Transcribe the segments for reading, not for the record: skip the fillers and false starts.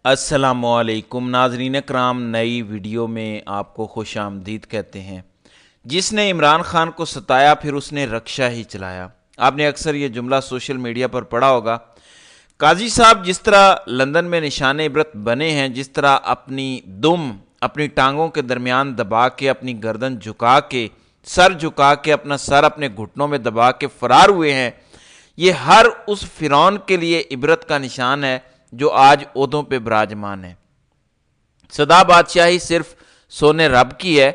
अस्सलामुअलैकुम नाज़रीन कराम, नई वीडियो में आपको खुश आमदीद कहते हैं। जिसने इमरान खान को सताया फिर उसने रक्षा ही चलाया। आपने अक्सर ये जुमला सोशल मीडिया पर पढ़ा होगा। काजी साहब जिस तरह लंदन में निशाने इबरत बने हैं, जिस तरह अपनी दुम अपनी टांगों के दरमियान दबा के, अपनी गर्दन झुका के, सर झुका के, अपना सर अपने घुटनों में दबा के फरार हुए हैं, ये हर उस फिरौन के लिए इबरत का निशान है जो आज ओहदों पे विराजमान है। सदा बादशाही सिर्फ सोने रब की है।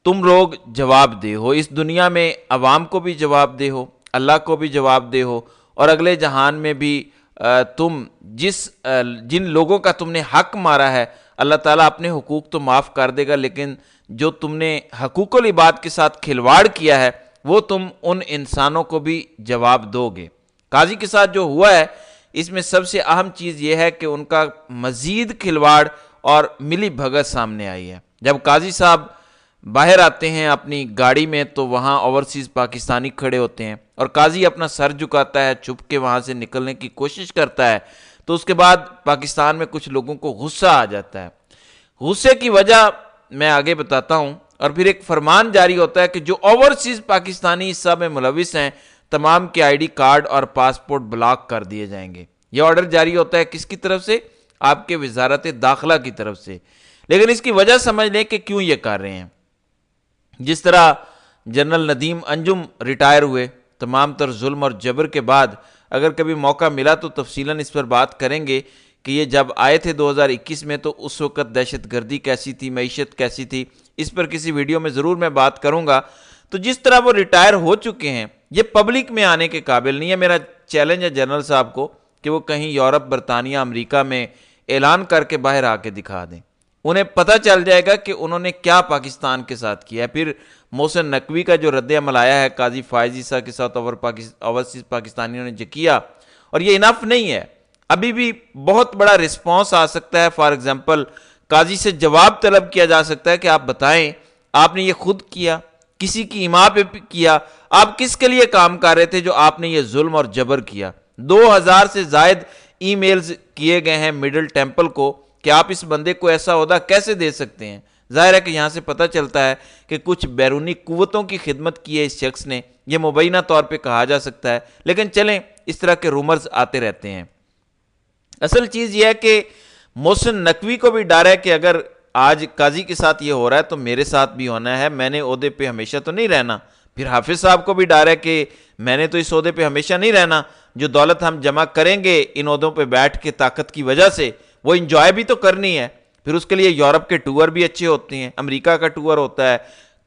तुम लोग जवाब दे हो, इस दुनिया में अवाम को भी जवाब दे हो, अल्लाह को भी जवाब दे हो, और अगले जहान में भी तुम जिन लोगों का तुमने हक मारा है, अल्लाह ताला अपने हुकूक तो माफ़ कर देगा, लेकिन जो तुमने हकूकुल इबाद के साथ खिलवाड़ किया है वो तुम उन इंसानों को भी जवाब दोगे। काजी के साथ जो हुआ है इसमें सबसे अहम चीज़ यह है कि उनका मज़ीद खिलवाड़ और मिली भगत सामने आई है। जब काजी साहब बाहर आते हैं अपनी गाड़ी में तो वहाँ ओवरसीज़ पाकिस्तानी खड़े होते हैं और काजी अपना सर झुकाता है, छुप के वहाँ से निकलने की कोशिश करता है। तो उसके बाद पाकिस्तान में कुछ लोगों को गुस्सा आ जाता है। गुस्से की वजह मैं आगे बताता हूँ, और फिर एक फरमान जारी होता है कि जो ओवरसीज़ पाकिस्तानी इस सब में मुलविस हैं तमाम के आईडी कार्ड और पासपोर्ट ब्लॉक कर दिए जाएंगे। यह ऑर्डर जारी होता है किसकी तरफ से? आपके वजारत दाखिला की तरफ से। लेकिन इसकी वजह समझ लें कि क्यों ये कर रहे हैं। जिस तरह जनरल नदीम अंजुम रिटायर हुए, तमाम तर जुल्म और जबर के बाद, अगर कभी मौका मिला तो तफसीलन इस पर बात करेंगे कि ये जब आए थे 2021 में तो उस वक़्त दहशत गर्दी कैसी थी, मईशत कैसी थी, इस पर किसी वीडियो में ज़रूर मैं बात करूँगा। तो जिस तरह वो रिटायर हो चुके हैं ये पब्लिक में आने के काबिल नहीं है। मेरा चैलेंज है जनरल साहब को कि वो कहीं यूरोप, बरतानिया, अमेरिका में ऐलान करके बाहर आके दिखा दें। उन्हें पता चल जाएगा कि उन्होंने क्या पाकिस्तान के साथ किया है। फिर मोहसिन नकवी का जो रद्द अमल आया है काजी फायज ईसा के साथ ओवरसीज़ पाकिस्तानियों ने जो किया, और ये इनफ नहीं है, अभी भी बहुत बड़ा रिस्पॉन्स आ सकता है। फॉर एग्जाम्पल काजी से जवाब तलब किया जा सकता है कि आप बताएं आपने ये खुद किया, किसी की इमाम पे किया, आप किसके लिए काम कर रहे थे जो आपने ये जुल्म और जबर किया। 2000 से जायद ईमेल्स किए गए हैं मिडिल टेंपल को कि आप इस बंदे को ऐसा ओहदा कैसे दे सकते हैं। जाहिर है कि यहाँ से पता चलता है कि कुछ बैरूनी कुव्वतों की खिदमत की है इस शख्स ने। यह मुबैना तौर पे कहा जा सकता है, लेकिन चलें, इस तरह के रूमर्स आते रहते हैं। असल चीज़ यह है कि मोहसिन नकवी को भी डर है कि अगर आज काजी के साथ ये हो रहा है तो मेरे साथ भी होना है, मैंने ओहदे पे हमेशा तो नहीं रहना। फिर हाफिज साहब को भी डर है कि मैंने तो इस ओहदे पे हमेशा नहीं रहना, जो दौलत हम जमा करेंगे इन ओहदों पे बैठ के ताकत की वजह से वो इंजॉय भी तो करनी है। फिर उसके लिए यूरोप के टूर भी अच्छे होते हैं, अमेरिका का टूर होता है,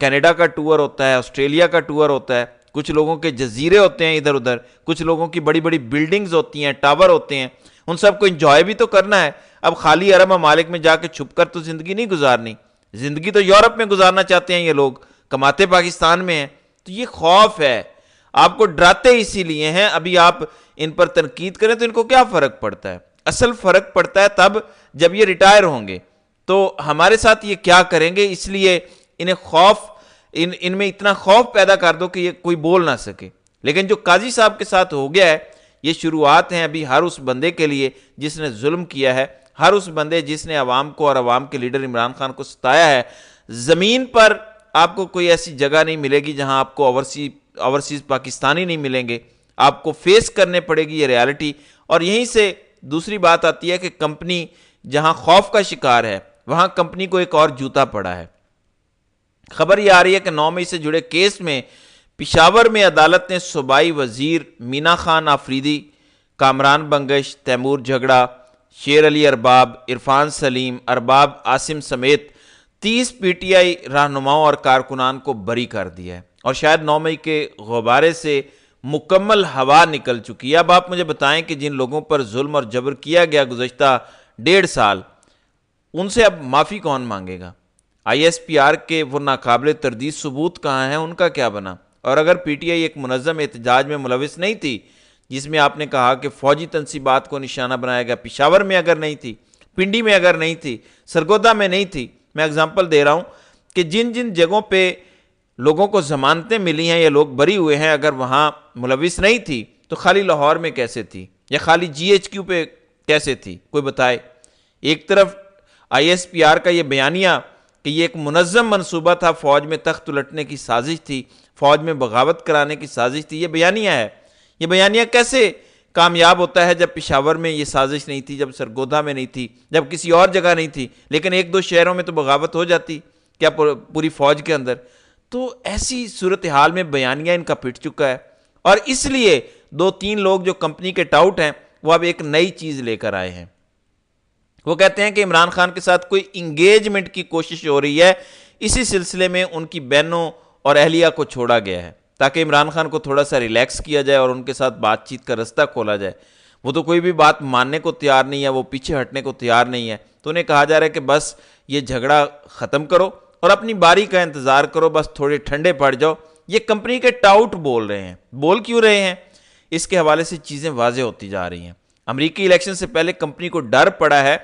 कनाडा का टूर होता है, ऑस्ट्रेलिया का टूर होता है, कुछ लोगों के जजीरे होते हैं इधर उधर, कुछ लोगों की बड़ी बड़ी बिल्डिंग्स होती हैं, टावर होते हैं, उन सबको इंजॉय भी तो करना है। अब खाली अरब ममालिक में जाके छुप कर तो जिंदगी नहीं गुजारनी, जिंदगी तो यूरोप में गुजारना चाहते हैं ये लोग, कमाते पाकिस्तान में हैं। तो ये खौफ है, आपको डराते इसीलिए हैं। अभी आप इन पर तनकीद करें तो इनको क्या फ़र्क पड़ता है? असल फ़र्क पड़ता है तब जब ये रिटायर होंगे तो हमारे साथ ये क्या करेंगे। इसलिए इन्हें खौफ, इनमें इतना खौफ पैदा कर दो कि ये कोई बोल ना सके। लेकिन जो काजी साहब के साथ हो गया है ये शुरुआत है अभी हर उस बंदे के लिए जिसने जुल्म किया है, हर उस बंदे जिसने अवाम को और अवाम के लीडर इमरान खान को सताया है। ज़मीन पर आपको कोई ऐसी जगह नहीं मिलेगी जहां आपको ओवरसीज़ पाकिस्तानी नहीं मिलेंगे, आपको फेस करने पड़ेगी ये रियलिटी। और यहीं से दूसरी बात आती है कि कंपनी जहां खौफ का शिकार है वहां कंपनी को एक और जूता पड़ा है। खबर ये आ रही है कि 9 मई से जुड़े केस में पिशावर में अदालत ने सूबाई वजीर मीना खान आफरीदी, कामरान बंगश, तैमूर झगड़ा, शेर अली अरबाब, इरफान सलीम, अरबाब आसिम समेत 30 पीटीआई रहनुमाओं और कारकुनान को बरी कर दिया है। और शायद 9 मई के गुब्बारे से मुकम्मल हवा निकल चुकी है। अब आप मुझे बताएं कि जिन लोगों पर जुल्म और जबर किया गया गुज़श्ता 1.5 साल, उनसे अब माफ़ी कौन मांगेगा? ISPR के वो नाकाबिल तरदीद सबूत कहाँ हैं, उनका क्या बना? और अगर पीटीआई एक मुनज़्ज़म एहतजाज में मुलविस नहीं थी जिसमें आपने कहा कि फ़ौजी तनसीबात को निशाना बनाया गया, पिशावर में अगर नहीं थी, पिंडी में अगर नहीं थी, सरगोदा में नहीं थी, मैं एग्जाम्पल दे रहा हूँ कि जिन जिन जगहों पर लोगों को ज़मानतें मिली हैं या लोग बरी हुए हैं, अगर वहाँ मुलविस नहीं थी तो खाली लाहौर में कैसे थी या खाली GHQ पे कैसे थी? कोई बताए। एक तरफ ISPR का ये बयानिया कि ये एक मुनज़्ज़म मनसूबा था, फ़ौज में तख्त उलटने की साजिश थी, फ़ौज में बगावत कराने की साजिश थी, ये बयानिया है। ये बयानिया कैसे कामयाब होता है जब पेशावर में ये साजिश नहीं थी, जब सरगोधा में नहीं थी, जब किसी और जगह नहीं थी, लेकिन एक दो शहरों में तो बगावत हो जाती, क्या पूरी फ़ौज के अंदर। तो ऐसी सूरत हाल में बयानिया इनका पिट चुका है, और इसलिए दो तीन लोग जो कंपनी के टाउट हैं वो अब एक नई चीज़ लेकर आए हैं। वो कहते हैं कि इमरान खान के साथ कोई इंगेजमेंट की कोशिश हो रही है, इसी सिलसिले में उनकी बहनों और अहलिया को छोड़ा गया है ताकि इमरान खान को थोड़ा सा रिलैक्स किया जाए और उनके साथ बातचीत का रास्ता खोला जाए। वो तो कोई भी बात मानने को तैयार नहीं है, वो पीछे हटने को तैयार नहीं है। तो उन्हें कहा जा रहा है कि बस ये झगड़ा ख़त्म करो और अपनी बारी का इंतज़ार करो, बस थोड़े ठंडे पड़ जाओ। ये कंपनी के टाउट बोल रहे हैं। बोल क्यों रहे हैं? इसके हवाले से चीज़ें वाज़ेह होती जा रही हैं। अमरीकी इलेक्शन से पहले कंपनी को डर पड़ा है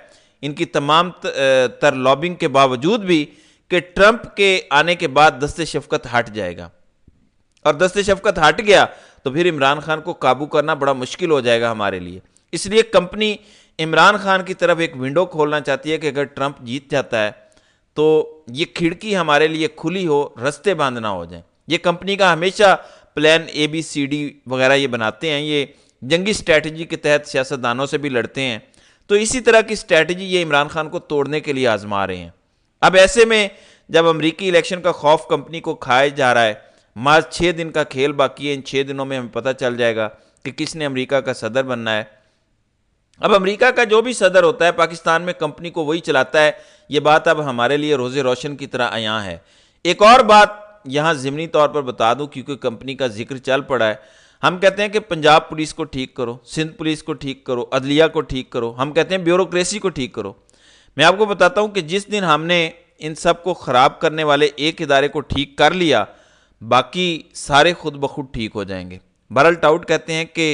इनकी तमाम तर लॉबिंग के बावजूद भी कि ट्रंप के आने के बाद दस्ते शफकत हट जाएगा, और दस्ते शफकत हट गया तो फिर इमरान खान को काबू करना बड़ा मुश्किल हो जाएगा हमारे लिए। इसलिए कंपनी इमरान खान की तरफ एक विंडो खोलना चाहती है कि अगर ट्रंप जीत जाता है तो ये खिड़की हमारे लिए खुली हो, रास्ते बंद ना हो जाए। ये कंपनी का हमेशा प्लान ABCD वगैरह ये बनाते हैं, ये जंगी स्ट्रैटेजी के तहत सियासतदानों से भी लड़ते हैं। तो इसी तरह की स्ट्रैटेजी ये इमरान खान को तोड़ने के लिए आजमा रहे हैं। अब ऐसे में जब अमरीकी इलेक्शन का खौफ कंपनी को खाया जा रहा है, मात्र 6 दिन का खेल बाकी है, इन 6 दिनों में हमें पता चल जाएगा कि किसने अमरीका का सदर बनना है। अब अमरीका का जो भी सदर होता है पाकिस्तान में कंपनी को वही चलाता है, ये बात अब हमारे लिए रोज़े रोशन की तरह आया है। एक और बात यहाँ ज़िमनी तौर पर बता दूँ, क्योंकि कंपनी का जिक्र चल पड़ा है। हम कहते हैं कि पंजाब पुलिस को ठीक करो, सिंध पुलिस को ठीक करो, अदलिया को ठीक करो, हम कहते हैं ब्यूरोक्रेसी को ठीक करो। मैं आपको बताता हूँ कि जिस दिन हमने इन सब को ख़राब करने वाले एक इदारे को ठीक कर लिया, बाकी सारे खुद ब खुद ठीक हो जाएंगे। बहरहाल टाउट कहते हैं कि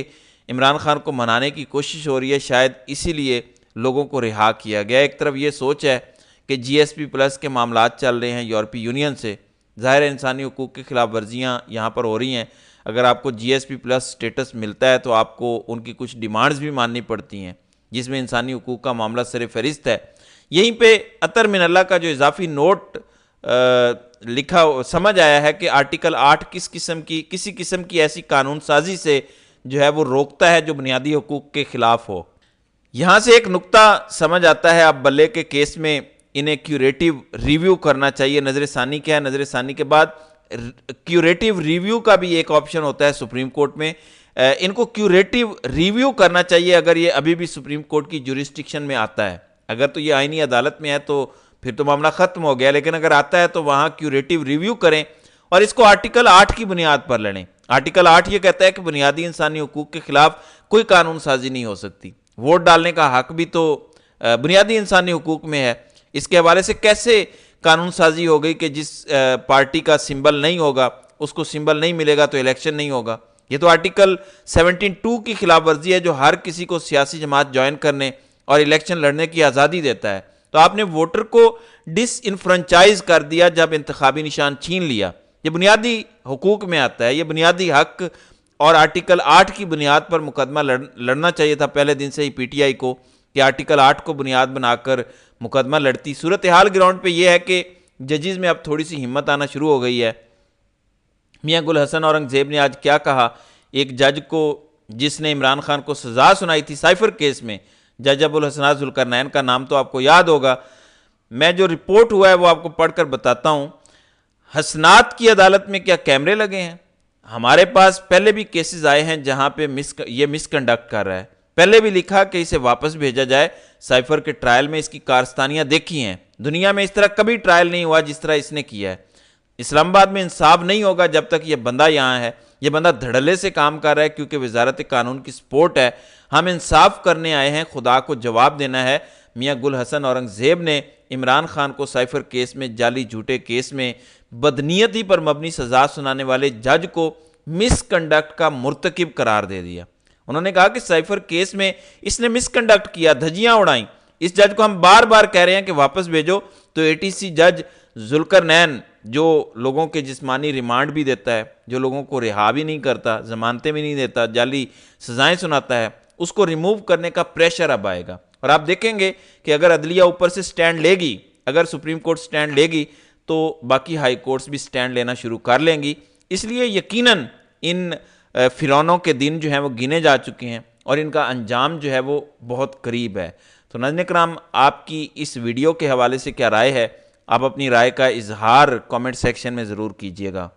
इमरान खान को मनाने की कोशिश हो रही है, शायद इसीलिए लोगों को रिहा किया गया। एक तरफ ये सोच है कि GSP+ के मामलात चल रहे हैं यूरोपीय यूनियन से, ज़ाहिर इंसानी हकूक़ की खिलाफ वर्जियाँ यहाँ पर हो रही हैं। अगर आपको GSP+ स्टेटस मिलता है तो आपको उनकी कुछ डिमांड्स भी माननी पड़ती हैं, जिसमें इंसानी हकूक़ का मामला सर फहरिस्त है। यहीं पे अतर मिनल्ला का जो इजाफी नोट लिखा समझ आया है कि आर्टिकल 8 किसी किस्म की ऐसी कानून साजी से जो है वो रोकता है जो बुनियादी हकूक़ के ख़िलाफ़ हो। यहाँ से एक नुक्ता समझ आता है, अब बल्ले के केस में इन्हें क्यूरेटिव रिव्यू करना चाहिए। नजर सानी क्या है, नजर सानी के बाद क्यूरेटिव रिव्यू का भी एक ऑप्शन होता है सुप्रीम कोर्ट में। इनको क्यूरेटिव रिव्यू करना चाहिए अगर ये अभी भी सुप्रीम कोर्ट की जुरिस्डिक्शन में आता है। अगर तो ये आईनी अदालत में है तो फिर तो मामला ख़त्म हो गया, लेकिन अगर आता है तो वहाँ क्यूरेटिव रिव्यू करें और इसको आर्टिकल 8 की बुनियाद पर लड़ें। आर्टिकल 8 ये कहता है कि बुनियादी इंसानी हकूक़ के खिलाफ कोई कानून साजी नहीं हो सकती। वोट डालने का हक भी तो बुनियादी इंसानी हकूक़ में है। इसके हवाले से कैसे कानून साजी हो गई कि जिस पार्टी का सिंबल नहीं होगा, उसको सिंबल नहीं मिलेगा तो इलेक्शन नहीं होगा। ये तो आर्टिकल 17(2) की खिलाफ वर्जी है जो हर किसी को सियासी जमात ज्वाइन करने और इलेक्शन लड़ने की आज़ादी देता है। तो आपने वोटर को डिसइनफ्रेंचाइज कर दिया जब इंतखाबी निशान छीन लिया। ये बुनियादी हकूक़ में आता है, ये बुनियादी हक, और आर्टिकल 8 की बुनियाद पर मुकदमा लड़ना चाहिए था पहले दिन से ही PTI को कि आर्टिकल 8 को बुनियाद बनाकर मुकदमा लड़ती। सूरत हाल ग्राउंड पे ये है कि जजेस में अब थोड़ी सी हिम्मत आना शुरू हो गई है। मियां गुल हसन औरंगज़ेब ने आज क्या कहा, एक जज को जिसने इमरान खान को सज़ा सुनाई थी साइफर केस में, जज अबुल हसनात जुल्करनैन का नाम तो आपको याद होगा। मैं जो रिपोर्ट हुआ है वो आपको पढ़कर बताता हूँ। हसनात की अदालत में क्या कैमरे लगे हैं? हमारे पास पहले भी केसेस आए हैं जहाँ पे ये मिसकंडक्ट कर रहा है। पहले भी लिखा कि इसे वापस भेजा जाए। साइफर के ट्रायल में इसकी कारस्तानियाँ देखी हैं। दुनिया में इस तरह कभी ट्रायल नहीं हुआ जिस तरह इसने किया है। इस्लामाबाद में इंसाफ नहीं होगा जब तक ये बंदा यहाँ है। ये बंदा धड़ल्ले से काम कर रहा है क्योंकि वजारत कानून की सपोर्ट है। हम इंसाफ करने आए हैं, खुदा को जवाब देना है। मियां गुल हसन औरंगज़ेब ने इमरान खान को साइफर केस में, जाली झूठे केस में बदनीयती पर मबनी सज़ा सुनाने वाले जज को मिसकंडक्ट का मुर्तकिब करार दे दिया। उन्होंने कहा कि साइफर केस में इसने मिसकंडक्ट किया, धज्जियां उड़ाई। इस जज को हम बार बार कह रहे हैं कि वापस भेजो। तो ATC जज जुल्करनैन, जो लोगों के जिस्मानी रिमांड भी देता है, जो लोगों को रिहा भी नहीं करता, जमानतें भी नहीं देता, जाली सजाएं सुनाता है, उसको रिमूव करने का प्रेशर अब आएगा। और आप देखेंगे कि अगर अदलिया ऊपर से स्टैंड लेगी, अगर सुप्रीम कोर्ट स्टैंड लेगी, तो बाकी हाई कोर्ट्स भी स्टैंड लेना शुरू कर लेंगी। इसलिए यकीनन इन फिरौनों के दिन जो हैं वो गिने जा चुके हैं और इनका अंजाम जो है वो बहुत करीब है। तो नाज़रीन किराम, आपकी इस वीडियो के हवाले से क्या राय है? आप अपनी राय का इजहार कमेंट सेक्शन में ज़रूर कीजिएगा।